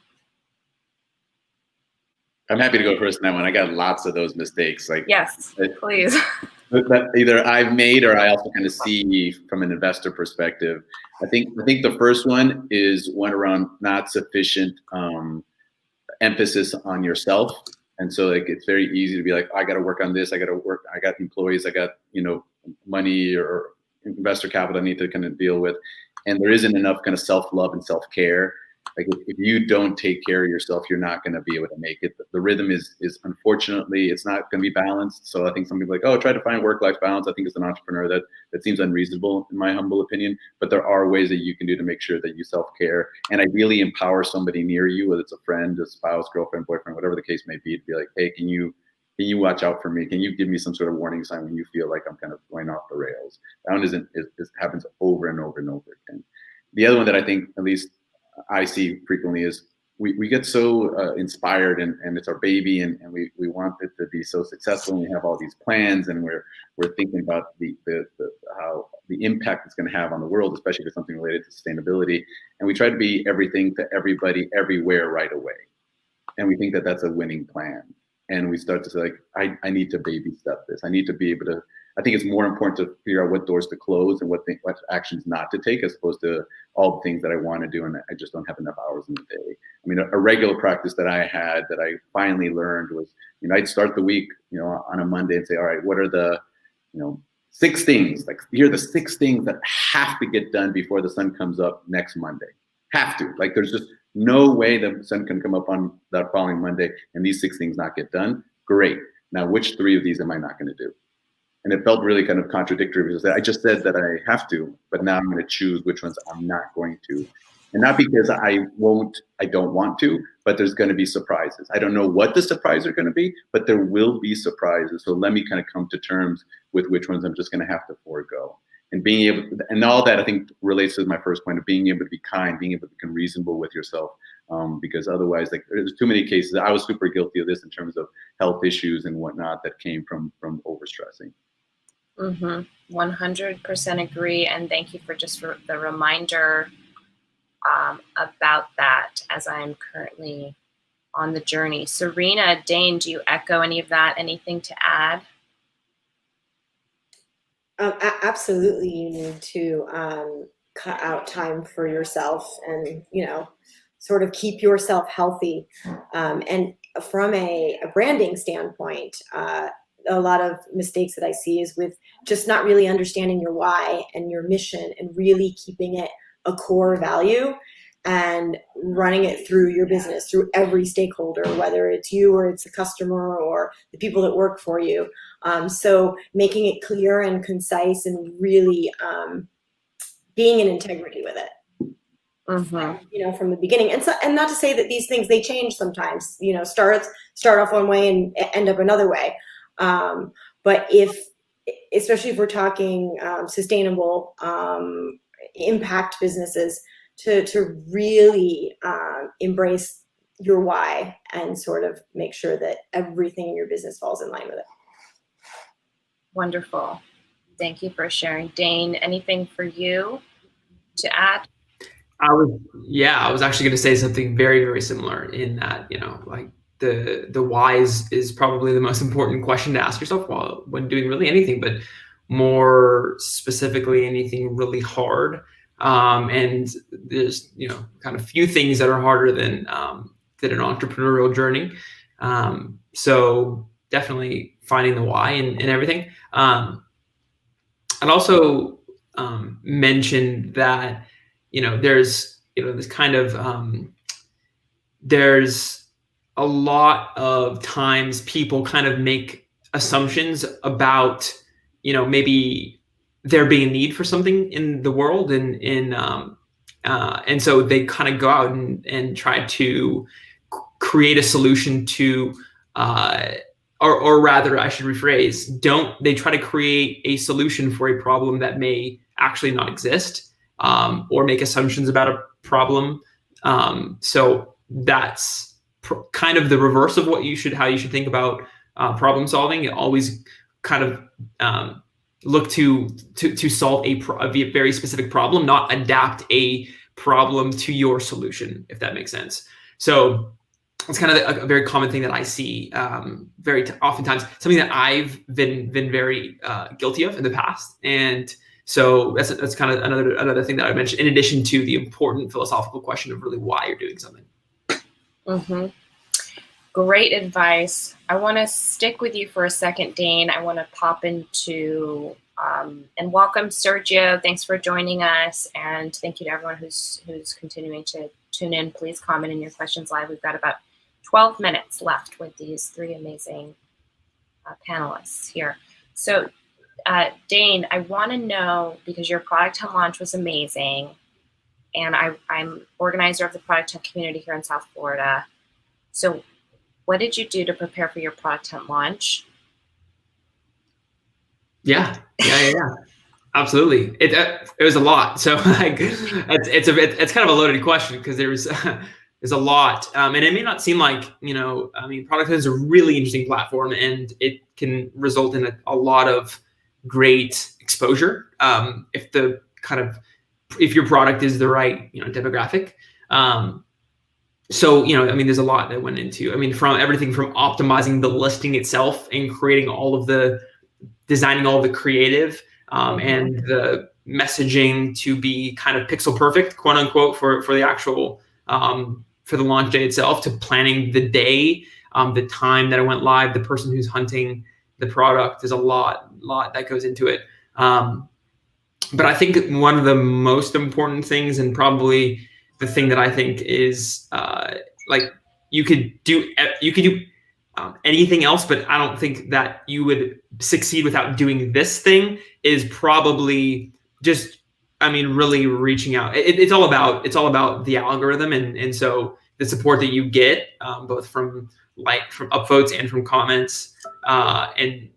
I'm happy to go first in that one. I got lots of those mistakes. Yes, please. That either I've made or I also kind of see from an investor perspective. I think the first one is one around not sufficient emphasis on yourself. And so it's very easy to be like, I got to work on this. I got employees. I got, money or investor capital I need to kind of deal with. And there isn't enough kind of self-love and self-care. Like if you don't take care of yourself, you're not going to be able to make it. The rhythm is unfortunately, it's not going to be balanced. So I think some people are like, oh, try to find work-life balance. I think as an entrepreneur that seems unreasonable in my humble opinion, but there are ways that you can do to make sure that you self-care and ideally empower somebody near you, whether it's a friend, a spouse, girlfriend, boyfriend, whatever the case may be, to be like, hey, can you watch out for me? Can you give me some sort of warning sign when you feel like I'm kind of going off the rails? That one it happens over and over and over again. The other one that I think, at least I see frequently, is we get so inspired and it's our baby and we want it to be so successful and we have all these plans and we're thinking about how the impact it's going to have on the world, especially if it's something related to sustainability, and we try to be everything to everybody everywhere right away, and we think that that's a winning plan, and we start to say like, I need to baby step this. I need to be able to. I think it's more important to figure out what doors to close and what actions not to take, as opposed to all the things that I want to do and I just don't have enough hours in the day. I mean, a regular practice that I had that I finally learned was, I'd start the week, on a Monday and say, all right, what are the, 6 things? Like, here are the 6 things that have to get done before the sun comes up next Monday. Have to. Like, there's just no way the sun can come up on that following Monday and these 6 things not get done. Great. Now, which 3 of these am I not going to do? And it felt really kind of contradictory because I just said that I have to, but now I'm going to choose which ones I'm not going to. And not because I don't want to, but there's going to be surprises. I don't know what the surprises are going to be, but there will be surprises. So let me kind of come to terms with which ones I'm just going to have to forego. And being able to, and all that I think relates to my first point of being able to be kind, being able to become reasonable with yourself. Because otherwise, like, there's too many cases. I was super guilty of this in terms of health issues and whatnot that came from overstressing. Mm-hmm. 100% agree. And thank you for just the reminder about that as I'm currently on the journey. Serena, Dane, do you echo any of that? Anything to add? Absolutely, you need to cut out time for yourself, and sort of keep yourself healthy. And from a branding standpoint, a lot of mistakes that I see is with just not really understanding your why and your mission, and really keeping it a core value and running it through your business, through every stakeholder, whether it's you or it's a customer or the people that work for you. So making it clear and concise, and really being in integrity with it. Mm-hmm. From the beginning. And not to say that these things, they change sometimes, start off one way and end up another way. But especially if we're talking sustainable impact businesses, to really embrace your why and sort of make sure that everything in your business falls in line with it. Wonderful. Thank you for sharing. Dane, anything for you to add? I was actually going to say something very, very similar, in that, like the why is probably the most important question to ask yourself when doing really anything, but more specifically anything really hard. And there's, kind of few things that are harder than an entrepreneurial journey. So definitely finding the why and everything. I'd also mention that, there's, this kind of, there's a lot of times people kind of make assumptions about, maybe there being a need for something in the world, and so they kind of go out and try to create a solution to, or rather, I should rephrase, they try to create a solution for a problem that may actually not exist, or make assumptions about a problem. So that's kind of the reverse of how you should think about problem solving. Always kind of look to solve a very specific problem, not adapt a problem to your solution, if that makes sense. So it's kind of a very common thing that I see oftentimes, something that I've been very guilty of in the past. And so that's kind of another thing that I would mention, in addition to the important philosophical question of really why you're doing something. Mm-hmm. Great advice. I want to stick with you for a second, Dane. I want to pop into and welcome Sergio. Thanks for joining us, and thank you to everyone who's continuing to tune in. Please comment in your questions live. We've got about 12 minutes left with these three amazing panelists here. So, Dane, I want to know, because your Product Hunt launch was amazing, and I'm organizer of the Product Hunt community here in South Florida. So what did you do to prepare for your Product Hunt launch? Yeah. Absolutely. It was a lot. So like, it's kind of a loaded question, because there's a lot, and it may not seem like, Product Hunt is a really interesting platform, and it can result in a lot of great exposure if your product is the right demographic. So there's a lot that went into, from everything from optimizing the listing itself and designing all the creative and the messaging to be kind of pixel perfect, quote unquote, for the actual for the launch day itself, to planning the day, the time that it went live, the person who's hunting the product. There's a lot that goes into it. But I think one of the most important things, and probably the thing that I think is you could do anything else, but I don't think that you would succeed without doing this thing, is probably just, really reaching out. It's all about the algorithm, and so the support that you get, both from upvotes and from comments, and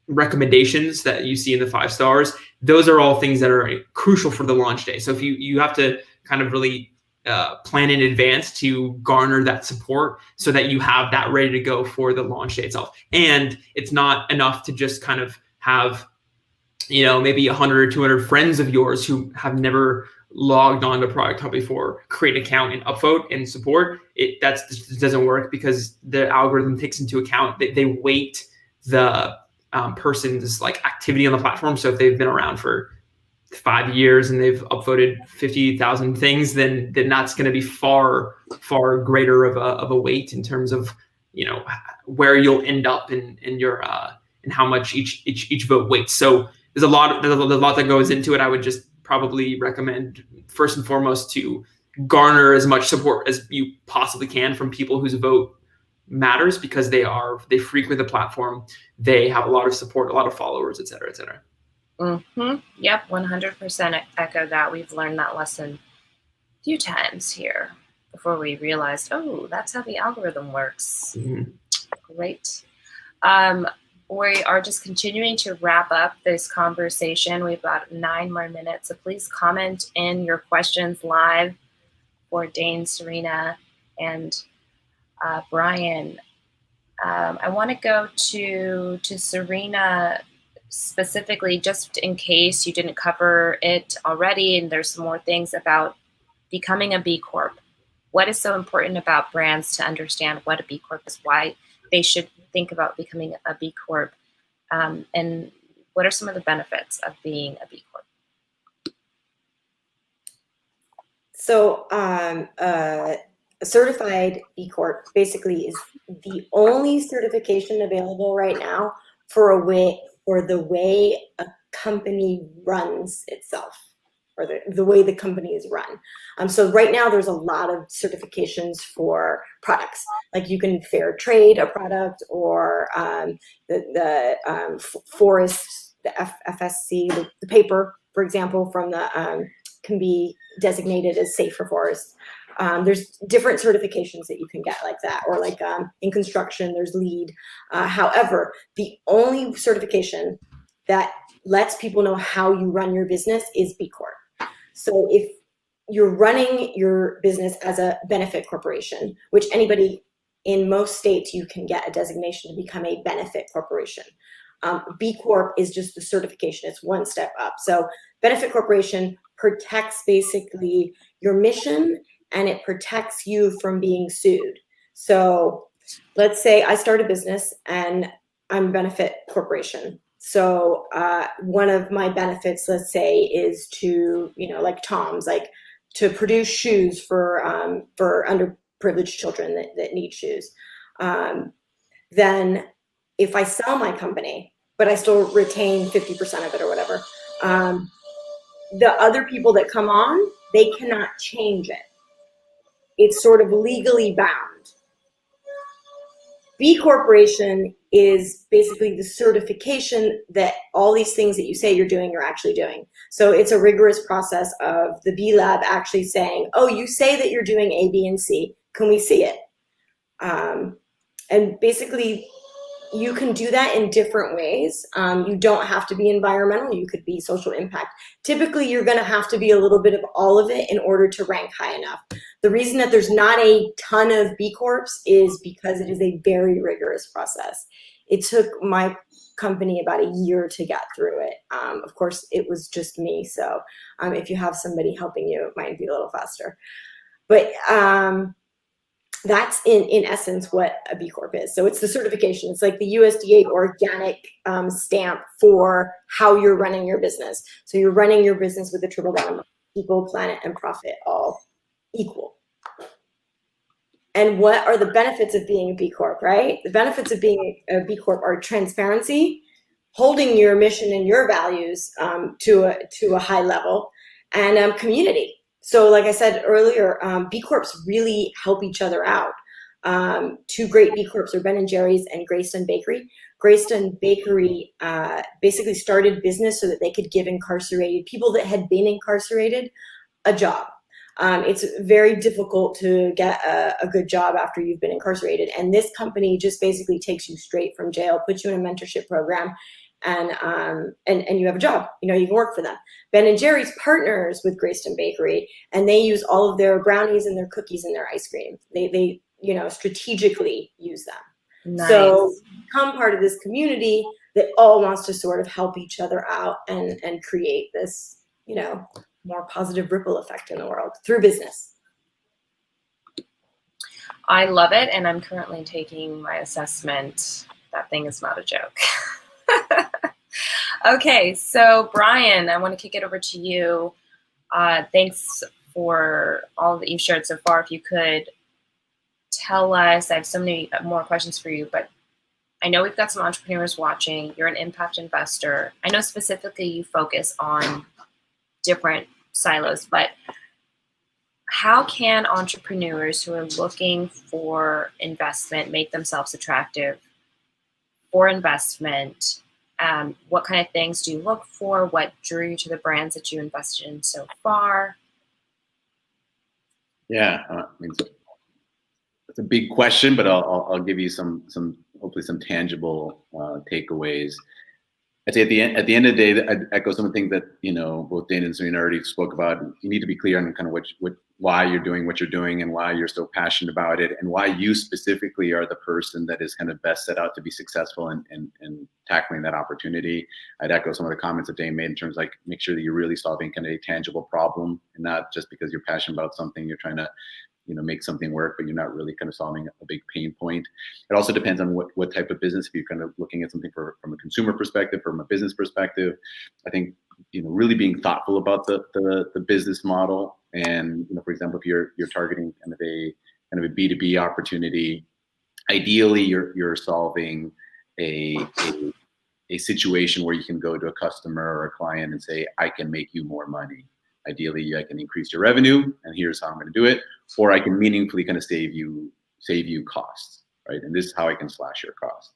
recommendations that you see in the 5 stars. Those are all things that are crucial for the launch day. So if you have to kind of really plan in advance to garner that support, so that you have that ready to go for the launch day itself. And it's not enough to just kind of have maybe 100 or 200 friends of yours who have never logged on to Product Hub before, create an account and upvote and support. That doesn't work because the algorithm takes into account that they weight the person's like activity on the platform. So if they've been around for 5 years and they've upvoted 50,000 things, then that's going to be far greater of a weight in terms of where you'll end up in your and how much each vote weights. So there's a lot that goes into it. I would just probably recommend first and foremost to garner as much support as you possibly can from people whose vote matters, because they frequent the platform, they have a lot of support, a lot of followers, et cetera, et cetera. Mm-hmm. Yep, 100% echo that. We've learned that lesson a few times here before we realized, oh, that's how the algorithm works. Mm-hmm. Great. We are just continuing to wrap up this conversation. We've got 9 more minutes, so please comment in your questions live for Dane, Serena, and Brian. I want to go to Serena specifically, just in case you didn't cover it already, and there's some more things about becoming a B Corp. What is so important about brands to understand what a B Corp is, why they should think about becoming a B Corp, and what are some of the benefits of being a B Corp? So a certified B Corp basically is the only certification available right now for the way a company runs itself, or the way the company is run. So right now there's a lot of certifications for products, like you can fair trade a product, or the forest, the FSC, the paper, for example, from the can be designated as safe for forest. There's different certifications that you can get like that, or like in construction, there's LEED. However, the only certification that lets people know how you run your business is B Corp. So if you're running your business as a benefit corporation, which anybody in most states, you can get a designation to become a benefit corporation. B Corp is just the certification. It's one step up. So benefit corporation protects basically your mission, and it protects you from being sued. So let's say I start a business and I'm a benefit corporation. So one of my benefits, let's say, is to, like Tom's, like to produce shoes for underprivileged children that need shoes. Then if I sell my company, but I still retain 50% of it or whatever, the other people that come on, they cannot change it. It's sort of legally bound. B Corporation is basically the certification that all these things that you say you're doing, you're actually doing. So it's a rigorous process of the B Lab actually saying, oh, you say that you're doing A, B, and C. Can we see it? And basically, you can do that in different ways. You don't have to be environmental. You could be social impact. Typically, you're going to have to be a little bit of all of it in order to rank high enough. The reason that there's not a ton of B Corps is because it is a very rigorous process. It took my company about a year to get through it. Of course, it was just me. So if you have somebody helping you, it might be a little faster. But that's in essence what a B Corp is. So it's the certification. It's like the USDA organic stamp for how you're running your business. So you're running your business with the triple bottom line: people, planet, and profit all equal. And what are the benefits of being a B Corp, right? The benefits of being a B Corp are transparency, holding your mission and your values to a high level, and community. So like I said earlier, B Corps really help each other out. 2 great B Corps are Ben & Jerry's and Greystone Bakery. Greystone Bakery basically started business so that they could give incarcerated people that had been incarcerated a job. It's very difficult to get a good job after you've been incarcerated. And this company just basically takes you straight from jail, puts you in a mentorship program, and you have a job. You can work for them. Ben & Jerry's partners with Greystone Bakery, and they use all of their brownies and their cookies and their ice cream. They strategically use them. Nice. So become part of this community. that all wants to sort of help each other out and create this, you know, more positive ripple effect in the world through business. I love it, and I'm currently taking my assessment. That thing is not a joke. Okay, so Brian, I want to kick it over to you. Thanks for all that you've shared so far. If you could tell us, I have so many more questions for you, but I know we've got some entrepreneurs watching. You're an impact investor. I know specifically you focus on different silos, but how can entrepreneurs who are looking for investment make themselves attractive for investment? What kind of things do you look for? What drew you to the brands that you invested in so far? Yeah, I mean, it's a big question, but I'll give you some hopefully some tangible takeaways. I'd say at the end of the day, I'd echo some of the things that, you know, both Dana and Serena already spoke about. You need to be clear on kind of why you're doing what you're doing and why you're so passionate about it, and why you specifically are the person that is kind of best set out to be successful in tackling that opportunity. I'd echo some of the comments that Dana made in terms of, like, make sure that you're really solving kind of a tangible problem, and not just because you're passionate about something, you're trying to, you know, make something work, but you're not really kind of solving a big pain point. It also depends on what type of business. If you're kind of looking at something from a consumer perspective, from a business perspective, I think, you know, really being thoughtful about the business model. And, you know, for example, if you're targeting kind of a B2B opportunity, ideally you're solving a situation where you can go to a customer or a client and say, I can make you more money. Ideally, I can increase your revenue, and here's how I'm going to do it. Or I can meaningfully kind of save you costs, right? And this is how I can slash your costs.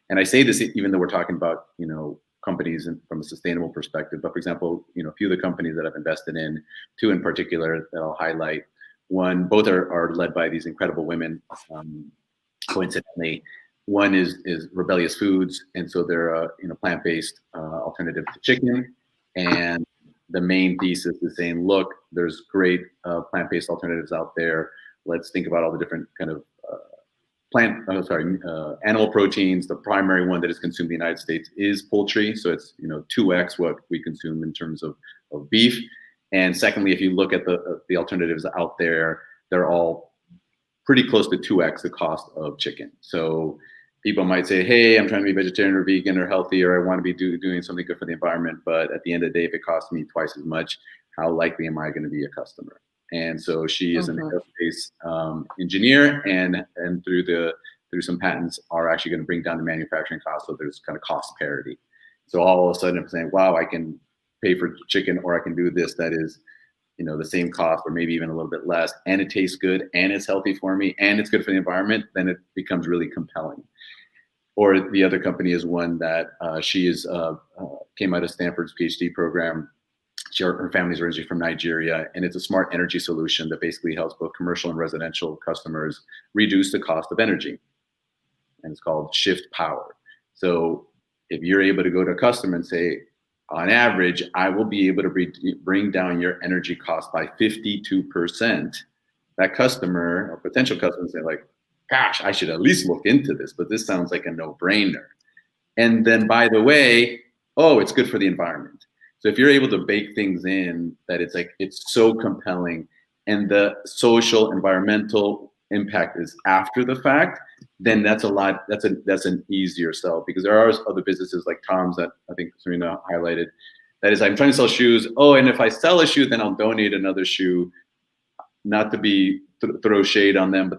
And I say this even though we're talking about, you know, companies from a sustainable perspective. But for example, you know, a few of the companies that I've invested in, two in particular that I'll highlight. One, both are led by these incredible women. Coincidentally, one is Rebellious Foods, and so they're a, you know, plant-based alternative to chicken. And the main thesis is saying, look, there's great plant-based alternatives out there. Let's think about all the different kind of animal proteins. The primary one that is consumed in the United States is poultry. So it's, you know, 2x what we consume in terms of beef. And secondly, if you look at the alternatives out there, they're all pretty close to 2x the cost of chicken. So people might say, hey, I'm trying to be vegetarian or vegan or healthy, or I want to be doing something good for the environment. But at the end of the day, if it costs me twice as much, how likely am I going to be a customer? And so she is an aerospace engineer, and through some patents are actually going to bring down the manufacturing cost. So there's kind of cost parity. So all of a sudden I'm saying, wow, I can pay for chicken, or I can do this that is, you know, the same cost or maybe even a little bit less, and it tastes good, and it's healthy for me, and it's good for the environment, then it becomes really compelling. Or the other company is one that she is came out of Stanford's PhD program. Her family's originally from Nigeria, and it's a smart energy solution that basically helps both commercial and residential customers reduce the cost of energy. And it's called Shift Power. So if you're able to go to a customer and say, on average, I will be able to bring down your energy cost by 52%, that customer or potential customer say, like, gosh, I should at least look into this, but this sounds like a no-brainer. And then, by the way, oh, it's good for the environment. So if you're able to bake things in that it's like, it's so compelling, and the social, environmental impact is after the fact, then that's an easier sell, because there are other businesses like Tom's that I think Serena highlighted. That is, I'm trying to sell shoes. Oh, and if I sell a shoe, then I'll donate another shoe. Not to be throw shade on them, but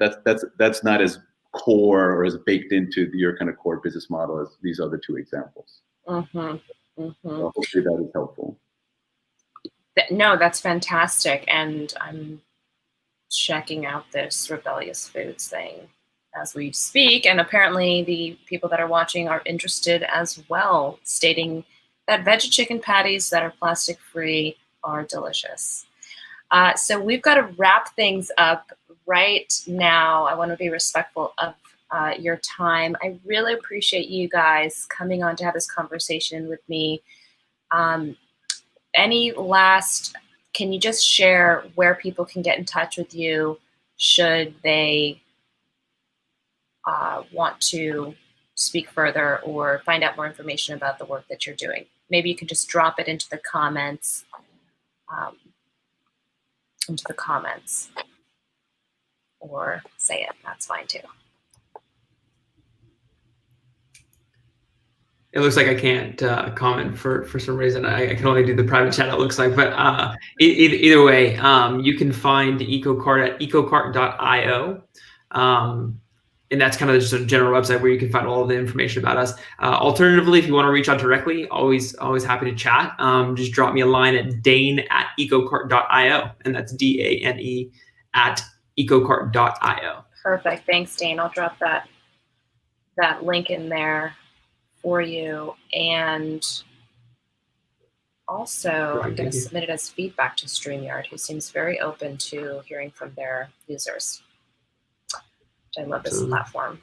that's not as core or as baked into your kind of core business model as these other two examples. Mm-hmm. Mm-hmm. So hopefully that is helpful. No, that's fantastic, and I'm checking out this Rebellious Foods thing as we speak, and apparently the people that are watching are interested as well, stating that veggie chicken patties that are plastic free are delicious. So we've got to wrap things up right now. I want to be respectful of your time. I really appreciate you guys coming on to have this conversation with me. Any last, can you just share where people can get in touch with you should they want to speak further or find out more information about the work that you're doing. Maybe you can just drop it into the comments. Or say it. That's fine too. It looks like I can't comment for some reason. I can only do the private chat, it looks like. But either way, you can find EcoCart at ecocart.io. And that's kind of just a general website where you can find all of the information about us. Alternatively, if you want to reach out directly, always happy to chat. Just drop me a line at dane@ecocart.io. And that's DANE at ecocart.io. Perfect. Thanks, Dane. I'll drop that link in there for you. And also, I'm going to submit it as feedback to StreamYard, who seems very open to hearing from their users. I love this platform.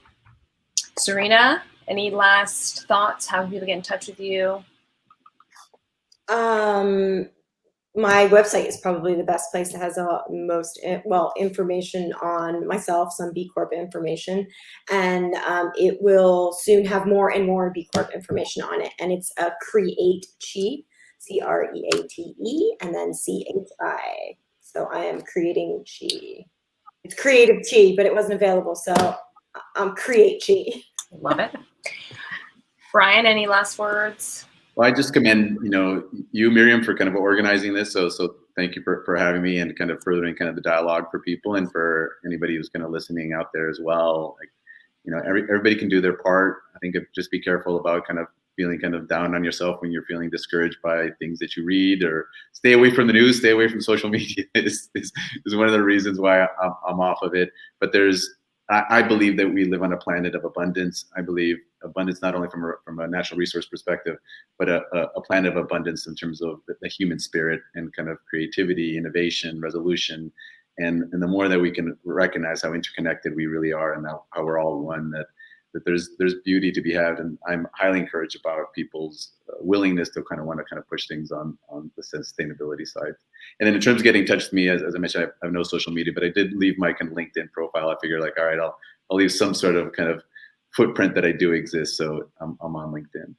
Serena, any last thoughts? How can people get in touch with you? My website is probably the best place. It has most information on myself, some B Corp information, and it will soon have more and more B Corp information on it. And it's a Create Chi, CREATE, and then CHI. So I am creating Chi. It's Creative Chi, but it wasn't available, so I'm Create Chi. Love it. Brian, any last words? Well, I just commend you, Miriam, for kind of organizing this. So thank you for having me and kind of furthering kind of the dialogue for people, and for anybody who's kind of listening out there as well. Like, everybody can do their part. I think just be careful about kind of feeling kind of down on yourself when you're feeling discouraged by things that you read, or stay away from the news, stay away from social media is one of the reasons why I'm off of it. But I believe that we live on a planet of abundance. I believe abundance not only from a natural resource perspective, but a planet of abundance in terms of the human spirit and kind of creativity, innovation, resolution. And the more that we can recognize how interconnected we really are, and how we're all one, that there's beauty to be had. And I'm highly encouraged about people's willingness to kind of push things on the sustainability side. And then in terms of getting in touch with me, as I mentioned, I have no social media, but I did leave my kind of LinkedIn profile. I figured, like, all right, I'll leave some sort of kind of footprint that I do exist. So I'm on LinkedIn.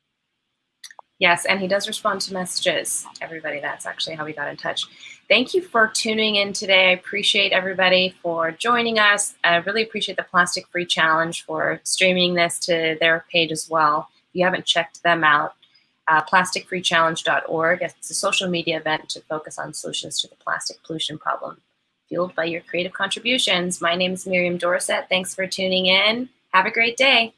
Yes, and he does respond to messages. Everybody, that's actually how we got in touch. Thank you for tuning in today. I appreciate everybody for joining us. I really appreciate the Plastic Free Challenge for streaming this to their page as well. If you haven't checked them out, plasticfreechallenge.org. It's a social media event to focus on solutions to the plastic pollution problem, fueled by your creative contributions. My name is Miriam Dorset. Thanks for tuning in. Have a great day.